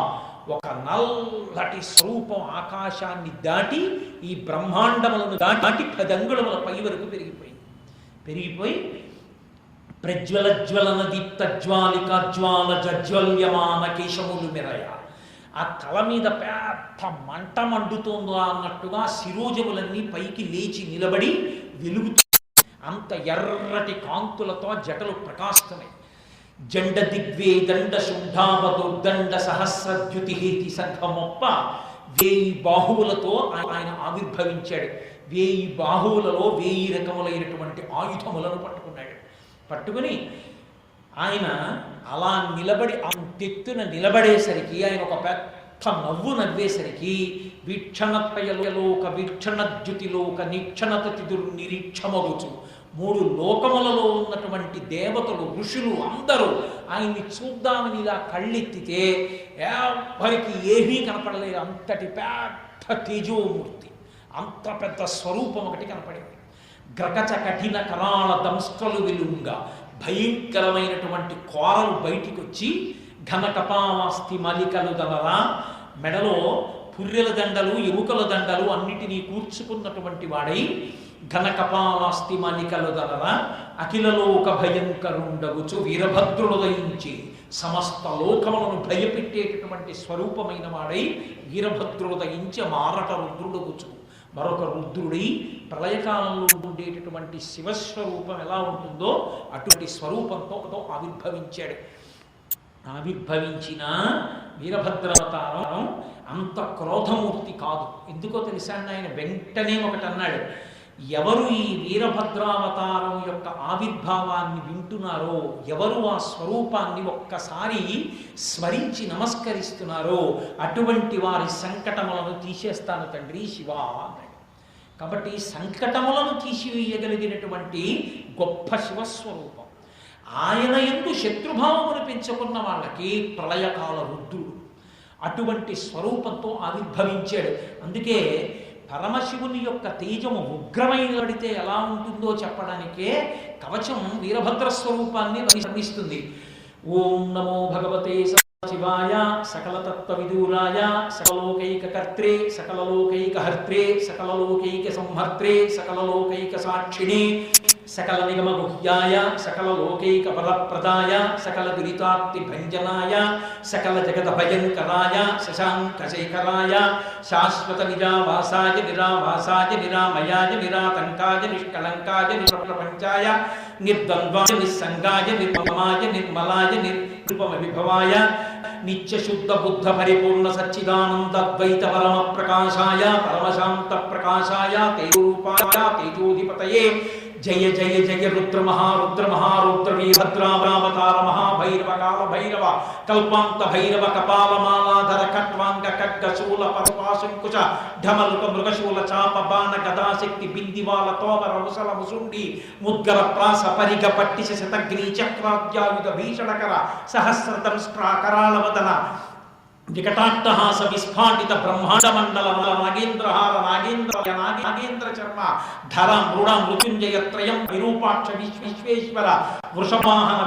ఒక నల్లటి స్వరూపం ఆకాశాన్ని దాటి ఈ బ్రహ్మాండములను దాటి 10 అంగుళముల పై వరకు పెరిగిపోయి ప్రజ్వలజ్వలన దీప్త జ్వాలిక జ్వాల జజ్వల్యమాన కేశములు మెరయ. ఆ తల మీద పెద్ద మంట మండుతోందో అన్నట్టుగా శిరోజములన్నీ పైకి లేచి నిలబడి వెలుగుతూ అంత ఎర్రటి కాంతులతో జటలు ప్రకాశిస్తున్నాయి. జండ దిగ్వేదండ శుంఠావదుర్దండ సహస్రద్యుతిహేతి సంఘమొప్ప 1000 బాహువులతో ఆయన ఆవిర్భవించాడు. 1000 బాహువులలో 1000 రకములైనటువంటి ఆయుధములను పట్టుకుని ఆయన అలా నిలబడి అంతెత్తున నిలబడేసరికి, ఆయన ఒక పెద్ద నవ్వు నవ్వేసరికి వీక్షణత్రయలోక వీక్షణద్యుతిలోక నిరీక్షమగుచు 3 లోకములలో ఉన్నటువంటి దేవతలు ఋషులు అందరూ ఆయన్ని చూద్దామని ఇలా కళ్ళెత్తితే ఎవరికి ఏమీ కనపడలేదు. అంతటి పెద్ద తేజోమూర్తి, అంత పెద్ద స్వరూపం ఒకటి కనపడింది. గ్రకచ కఠిన కరాళ దంస్ట్రలు విలుంగా భయంకరమైనటువంటి కోరలు బయటికి వచ్చి ఘన కపాలాస్తి మలికలు దలరా, మెడలో పుర్రెల దండలు ఎముకల దండలు అన్నిటినీ కూర్చుకున్నటువంటి వాడై ఘన కపాలాస్తి మలికలు దలరా అఖిలలోక భయంకరుండగుచు వీరభద్రుడు దయించి సమస్త లోకములను భయపెట్టేటటువంటి స్వరూపమైన వాడై వీరభద్రుడు దయించి మారట రుద్రుడగుచు మరొక రుద్రుడై ప్రళయకాలంలో ఉండేటటువంటి శివస్వరూపం ఎలా ఉంటుందో అటువంటి స్వరూపంతో ఆవిర్భవించిన వీరభద్రావతారం అంత క్రోధమూర్తి కాదు. ఎందుకో తెలుసా? ఆయన వెంటనే ఒకటి అన్నాడు. ఎవరు ఈ వీరభద్రావతారం యొక్క ఆవిర్భావాన్ని వింటున్నారో, ఎవరు ఆ స్వరూపాన్ని ఒక్కసారి స్మరించి నమస్కరిస్తున్నారో అటువంటి వారి సంకటములను తీసేస్తాను తండ్రి శివ అన్నాడు. కాబట్టి సంకటములను తీసివేయగలిగినటువంటి గొప్ప శివస్వరూపం. ఆయన యందు శత్రుభావమును పెంచుకున్న వాళ్ళకి ప్రళయకాల రుద్రుడు అటువంటి స్వరూపంతో ఆవిర్భవించాడు. అందుకే పరమశివుని యొక్క తేజము ఉగ్రమైనడితే ఎలా ఉంటుందో చెప్పడానికే కవచం వీరభద్ర స్వరూపాన్ని వర్ణిస్తుంది. ఓం నమో భగవతే శివాయ సకలతత్వ విదూరాయ సకలోకైక కర్త్రే సకలలోకైక హర్త్రే సకలలోకైక సంహర్త్రే సకలలోకైక సాక్షిణే సకల నిగమ గుహ్యాయ సకల లోకైక ఫలప్రదాయ సకల దురితాప్తి భంజనాయ సకల జగత భయంకరాయ శశాంకశేఖరాయ శాశ్వత నిరావాసాయ నిరామయాయ నిరాతంకాయ నిష్కళంకాయ నిరప్రపంచాయ నిర్ద్వంద్వాయ నిస్సంగాయ నిర్మమాయ నిర్మలాయ నిర్విభమ విభవాయ నిత్యశుద్ధ బుద్ధ పరిపూర్ణ సచ్చిదానంద ద్వైత పరమ ప్రకాశాయ పరమశాంత ప్రకాశాయ తేజోరూపాయ తేజోధిపతయే జయ జయ జయ రుద్ర మహారుద్ర వీరభద్రావతార మహాభైరవ కాల భైరవ కల్పాంత భైరవ కపాలమాలాధర ఖట్వాంగ ఖడ్గ శూల పరపాశంకుశ ఢమలుక మృగశూల చాప బాణ గదాశక్తి బిందివాల తోమర ముసల ముసుండి ముద్గర ప్రాస పరిగ పట్టిశ శతగ్ని చక్రాద్యాయుధ భీషణకర సహస్రదంష్ట్రా కరాళవదన వికటాట్టహాస విస్ఫాటిత బ్రహ్మాండ మండల నాగేంద్రహార నాగేంద్ర చర్మ ధర మృడ మృత్యుంజయ త్రయం విరూపాక్ష విశ్వేశ్వర వృషవాహన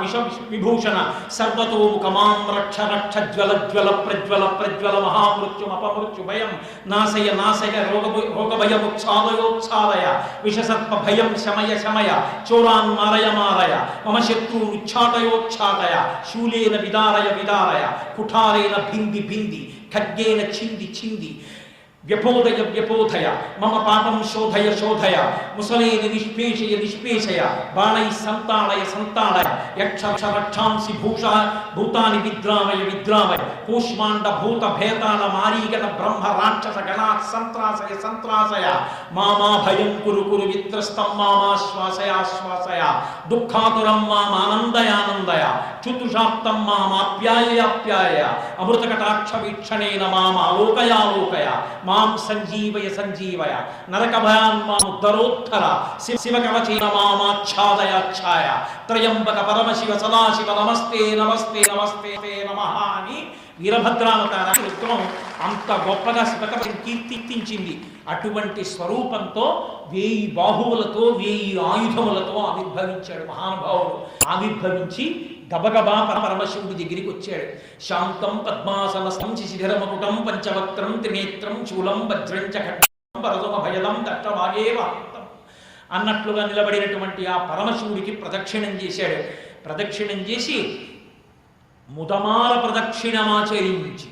విభూషణ సర్వతోముఖమాం రక్ష రక్ష జ్వల జ్వల ప్రజ్వల ప్రజ్వల మహామృత్యుం అపమృత్యు భయం నాశయ రోగభయముచ్ఛాదయోచ్ఛాదయ విషసర్ప భయం శమయ శమయ చోరాన్ మారయ మమ శత్రువుచ్ఛాదయోచ్ఛాదయ శూలేన విదారయ కుఠారేణ భింది ఖడ్గేన చింది వ్యపోధయ మమ పాపం శోధయ ముసలేని నిష్పేషయ బాణై సంతాళయ యక్షరక్షాంసి భూతాని విద్రామయ కూష్మాండ భూత భేతాళ మారీగణ బ్రహ్మ రాక్షస గణా సంత్రాసయ మామా భయం కురు విత్రస్తం మామాశ్వాసయ దుఃఖాతురం మామానందయ చుతుషాప్తం మామాప్యాయ అమృతకటాక్ష వీక్షణేన మామాలోకయ మాం సంజీవయ నరక భయాన్ మాముద్ధరోత్తర శివ కవచేన మామాచ్ఛాదయాచ్ఛాయ త్రయంబక పరమశివ సదాశివ నమస్తే నమః అని వీరభద్రావతారం అంత గొప్పగా శివకవచం కీర్తించింది. అటువంటి స్వరూపంతో 1000 బాహువులతో 1000 ఆయుధములతో ఆవిర్భవించాడు మహానుభావుడు. ఆవిర్భవించి గబగబా పరమశివుడి దగ్గరికి వచ్చాడు. శాంతం పద్మాసనస్థం శిశిరమకుటం పంచవక్త్రం త్రినేత్రం శూలం వజ్రం చ ఖడ్గం వరదమ భయదం దట్టవాగేవ అన్నట్లుగా నిలబడినటువంటి ఆ పరమశివుడికి ప్రదక్షిణం చేశాడు. ప్రదక్షిణం చేసి ముదమాల ప్రదక్షిణమాచరించి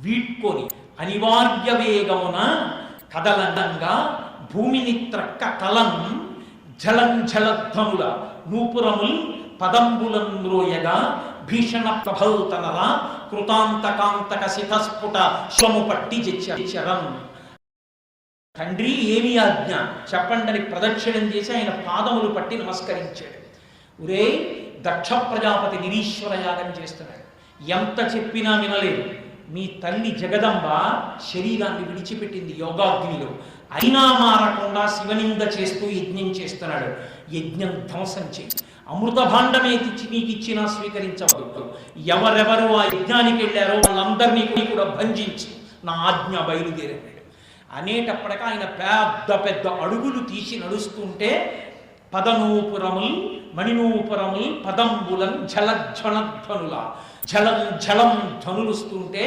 వీడ్కొని అనివార్య వేగమున కదలంగా భూమిని త్రక్క తలం జలధ్వనుల నూపురముల్ పదంబులం మ్రోయగా భీషణ ప్రభల్తనల కృతాంతకాంతక శితస్ఫుట శ్వము పట్టి చరం. తండ్రి ఏమి ఆజ్ఞ చెప్పండని ప్రదక్షిణం చేసి ఆయన పాదములు పట్టి నమస్కరించాడు. ఒరే దక్ష ప్రజాపతి నిరీశ్వర యాగం చేస్తున్నాడు. ఎంత చెప్పినా వినలేదు. మీ తల్లి జగదంబ శరీరాన్ని విడిచిపెట్టింది యోగాగ్నిలో. అయినా మారకుండా శివనింద చేస్తూ యజ్ఞం చేస్తున్నాడు. యజ్ఞం ధ్వంసం చేయి. అమృత భాండమే నీకు ఇచ్చినా స్వీకరించవద్దు. ఎవరెవరు ఆ యజ్ఞానికి వెళ్ళారో వాళ్ళందరినీ కూడా బంధించి నా ఆజ్ఞ బయలుదేరాడు అనేటప్పటిక ఆయన పెద్ద అడుగులు తీసి నడుస్తుంటే పదనూపురముల్ మణినూపురముల్ పదంబులం జలధ్వనుల జలం ధ్వనులుస్తుంటే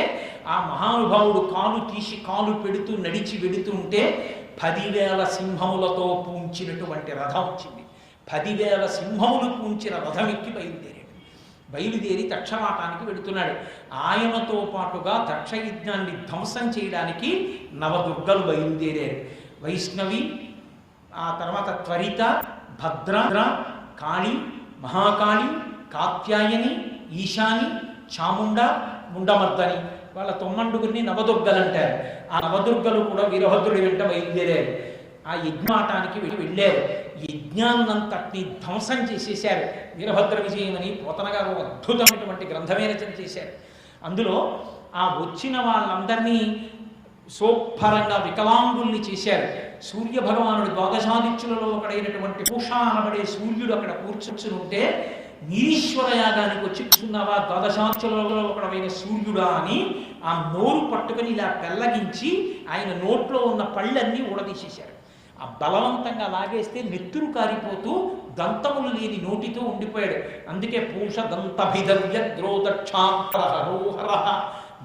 ఆ మహానుభావుడు కాలు తీసి కాలు పెడుతూ నడిచి వెడుతుంటే 10,000 సింహములతో పూంచినటువంటి రథం వచ్చింది. 10,000 సింహములు పూంచిన రథం ఎక్కి బయలుదేరి దక్షవాటానికి వెడుతున్నాడు. ఆయనతో పాటుగా దక్షయజ్ఞాన్ని ధ్వంసం చేయడానికి నవదుర్గలు బయలుదేరారు. వైష్ణవి, ఆ తర్వాత త్వరిత, భద్ర, కాళి, మహాకాళి, కాత్యాయని, ఈశాని, చాముండ, ముండమర్దని వాళ్ళ 9 నవదుర్గలు అంటారు. ఆ నవదుర్గలు కూడా వీరభద్రుడి వెంట బయలుదేరారు. ఆ యజ్ఞాటానికి వెళ్ళారు. యజ్ఞాన్నంతటిని ధ్వంసం చేసేశారు. వీరభద్ర విజయం అని పోతన గారు అద్భుతమైనటువంటి గ్రంథమే రచన చేశారు. అందులో ఆ వచ్చిన వాళ్ళందరినీ సోపరంగా వికలాంగుల్ని చేశారు. సూర్య భగవానుడు ద్వాదశాదిత్యులలో ఒకడైనటువంటి పూషా అనబడే సూర్యుడు అక్కడ కూర్చుని ఉంటే నిరీశ్వర యాగానికి వచ్చి కూర్చున్నావా ద్వాదశాదిత్యులలో ఒకడైన సూర్యుడా అని ఆ నోరు పట్టుకుని ఇలా పెల్లగించి ఆయన నోట్లో ఉన్న పళ్ళన్నీ ఊడదీసేశారు. ఆ బలవంతంగా లాగేస్తే నెత్తురు కారిపోతూ దంతములు లేని నోటితో ఉండిపోయాడు. అందుకే పూష దంతభిదవ్య ద్రోదక్షాహర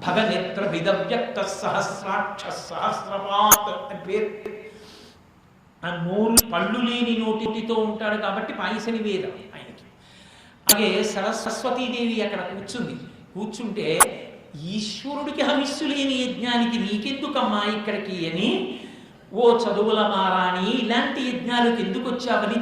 భగనేత్ర విదవ్యక్త సహస్రాక్ష సహస్రపాత్ అని పేరు. ఆ నోరు పళ్ళు లేని నోటితో ఉంటాడు కాబట్టి పాయసని వేదం ఆయనకి. అలాగే సరస్వతీదేవి అక్కడ కూర్చుంటే ఈశ్వరుడికి హవిస్సు లేని యజ్ఞానికి నీకెందుకమ్మా ఇక్కడికి అని, ఓ చదువుల మారాణి ఇలాంటి యజ్ఞాలకు ఎందుకు వచ్చావని